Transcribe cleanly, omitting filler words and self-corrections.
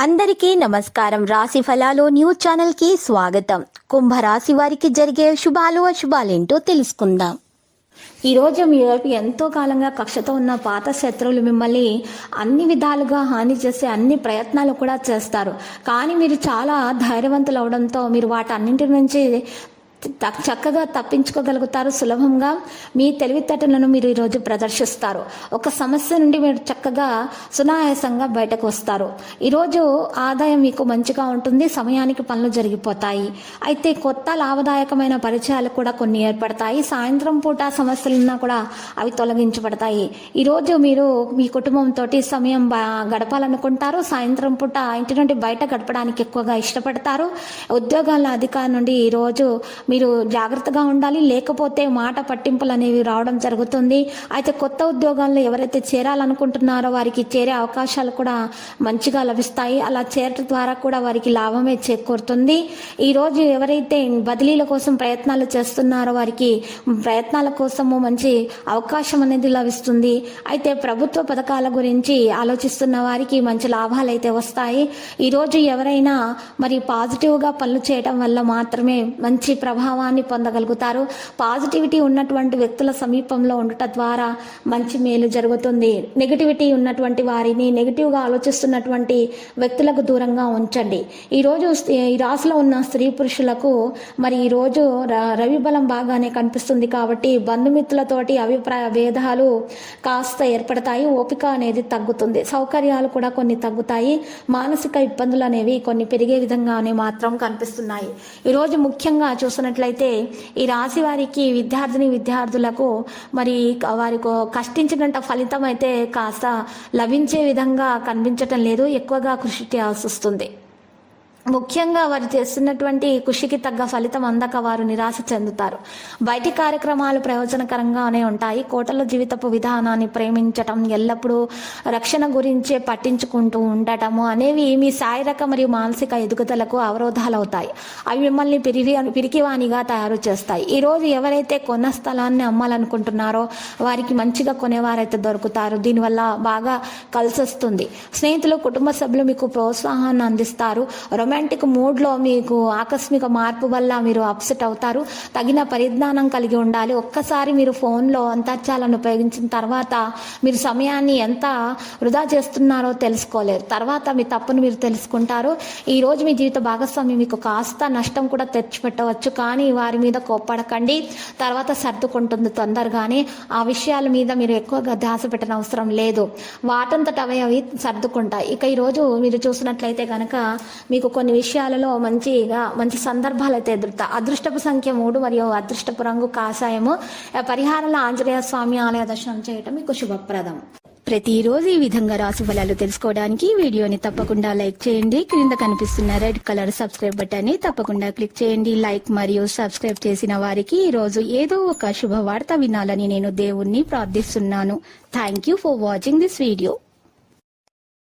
అందరికీ నమస్కారం. రాశి ఫలాలు న్యూస్ ఛానల్ కి స్వాగతం. కుంభరాశి వారికి జరిగే శుభాలు అశుభాలేంటో తెలుసుకుందాం. ఈరోజు మీ వైపు ఎంతో కాలంగా కక్షతో ఉన్న పాత శత్రువులు మిమ్మల్ని అన్ని విధాలుగా హాని చేసే అన్ని ప్రయత్నాలు కూడా చేస్తారు. కానీ మీరు చాలా ధైర్యవంతులు అవడంతో మీరు వాటన్నింటి నుంచి చక్కగా తప్పించుకోగలుగుతారు. సులభంగా మీ తెలివితేటలను మీరు ఈరోజు ప్రదర్శిస్తారు. ఒక సమస్య నుండి మీరు చక్కగా సునాయాసంగా బయటకు వస్తారు. ఈరోజు ఆదాయం మీకు మంచిగా ఉంటుంది. సమయానికి పనులు జరిగిపోతాయి. అయితే కొత్త లాభదాయకమైన పరిచయాలు కూడా కొన్ని ఏర్పడతాయి. సాయంత్రం పూట సమస్యలున్నా కూడా అవి తొలగించబడతాయి. ఈరోజు మీరు మీ కుటుంబంతో సమయం గడపాలనుకుంటారు. సాయంత్రం పూట ఇంటి నుండి బయట గడపడానికి ఎక్కువగా ఇష్టపడతారు. ఉద్యోగాల అధికారి నుండి ఈరోజు మీరు జాగ్రత్తగా ఉండాలి, లేకపోతే మాట పట్టింపులు అనేవి రావడం జరుగుతుంది. అయితే కొత్త ఉద్యోగాల్లో ఎవరైతే చేరాలనుకుంటున్నారో వారికి చేరే అవకాశాలు కూడా మంచిగా లభిస్తాయి. అలా చేరటం ద్వారా కూడా వారికి లాభమే చేకూరుతుంది. ఈరోజు ఎవరైతే బదిలీల కోసం ప్రయత్నాలు చేస్తున్నారో వారికి ప్రయత్నాల కోసము మంచి అవకాశం అనేది లభిస్తుంది. అయితే ప్రభుత్వ పథకాల గురించి ఆలోచిస్తున్న వారికి మంచి లాభాలు అయితే వస్తాయి. ఈరోజు ఎవరైనా మరి పాజిటివ్గా పనులు చేయడం వల్ల మాత్రమే మంచి ప్రభావాన్ని పొందగలుగుతారు. పాజిటివిటీ ఉన్నటువంటి వ్యక్తుల సమీపంలో ఉండటం ద్వారా మంచి మేలు జరుగుతుంది. నెగిటివిటీ ఉన్నటువంటి వారిని, నెగిటివ్గా ఆలోచిస్తున్నటువంటి వ్యక్తులకు దూరంగా ఉంచండి. ఈరోజు ఈ రాశిలో ఉన్న స్త్రీ పురుషులకు మరి ఈరోజు రవి బలం బాగానే కనిపిస్తుంది కాబట్టి బంధుమిత్రులతోటి అభిప్రాయ భేదాలు కాస్త ఏర్పడతాయి. ఓపిక అనేది తగ్గుతుంది. సౌకర్యాలు కూడా కొన్ని తగ్గుతాయి. మానసిక ఇబ్బందులు అనేవి కొన్ని పెరిగే విధంగానే మాత్రం కనిపిస్తున్నాయి. ఈరోజు ముఖ్యంగా చూసినట్లయితే ఈ రాశి వారికి విద్యార్థులకు మరి వారికి కష్టించినంత ఫలితం అయితే కాస్త లభించే విధంగా కనిపించటం లేదు. ఎక్కువగా కృషి చేయాల్సి వస్తుంది. ముఖ్యంగా వారు చేస్తున్నటువంటి కృషికి తగ్గ ఫలితం అందక వారు నిరాశ చెందుతారు. బయటి కార్యక్రమాలు ప్రయోజనకరంగానే ఉంటాయి. కోటల జీవితపు విధానాన్ని ప్రేమించటం, ఎల్లప్పుడూ రక్షణ గురించే పట్టించుకుంటూ ఉండటము అనేవి మీ శారీరక మరియు మానసిక ఎదుగుదలకు అవరోధాలు అవుతాయి. అవి మిమ్మల్ని పిరికివానిగా తయారు చేస్తాయి. ఈరోజు ఎవరైతే కొన్న స్థలాన్ని అమ్మాలనుకుంటున్నారో వారికి మంచిగా కొనేవారైతే దొరుకుతారు. దీనివల్ల బాగా కలిసి వస్తుంది. స్నేహితులు, కుటుంబ సభ్యులు మీకు ప్రోత్సాహాన్ని అందిస్తారు. రొమాంటిక్ మూడ్లో మీకు ఆకస్మిక మార్పు వల్ల మీరు అప్సెట్ అవుతారు. తగిన పరిజ్ఞానం కలిగి ఉండాలి. ఒక్కసారి మీరు ఫోన్లో అంతర్జాలను ఉపయోగించిన తర్వాత మీరు సమయాన్ని ఎంత వృధా చేస్తున్నారో తెలుసుకోలేరు. తర్వాత మీ తప్పును మీరు తెలుసుకుంటారు. ఈరోజు మీ జీవిత భాగస్వామి మీకు కాస్త నష్టం కూడా తెచ్చిపెట్టవచ్చు. కానీ వారి మీద కోప్పడకండి. తర్వాత సర్దుకుంటుంది తొందరగానే. ఆ విషయాల మీద మీరు ఎక్కువగా ధ్యాస పెట్టిన అవసరం లేదు. వాటంతట అవి సర్దుకుంటాయి. ఇక ఈరోజు మీరు చూసినట్లయితే కనుక మీకు కొన్ని విషయాలలో మంచి సందర్భాలు అయితే ఎదురుతాయి. అదృష్టపు సంఖ్య 3 మరియు అదృష్టపు రంగు కాషాయము. పరిహారంలో ఆంజనేయ స్వామి ఆలయ దర్శనం చేయటం మీకు శుభప్రదం. ప్రతిరోజు ఈ విధంగా రాశి ఫలాలు తెలుసుకోవడానికి వీడియోని తప్పకుండా లైక్ చేయండి. క్రింద కనిపిస్తున్న రెడ్ కలర్ సబ్స్క్రైబ్ బటన్ ని తప్పకుండా క్లిక్ చేయండి. లైక్ మరియు సబ్స్క్రైబ్ చేసిన వారికి ఈ రోజు ఏదో ఒక శుభవార్త వినాలని నేను దేవుణ్ణి ప్రార్థిస్తున్నాను. Thank you for watching this video.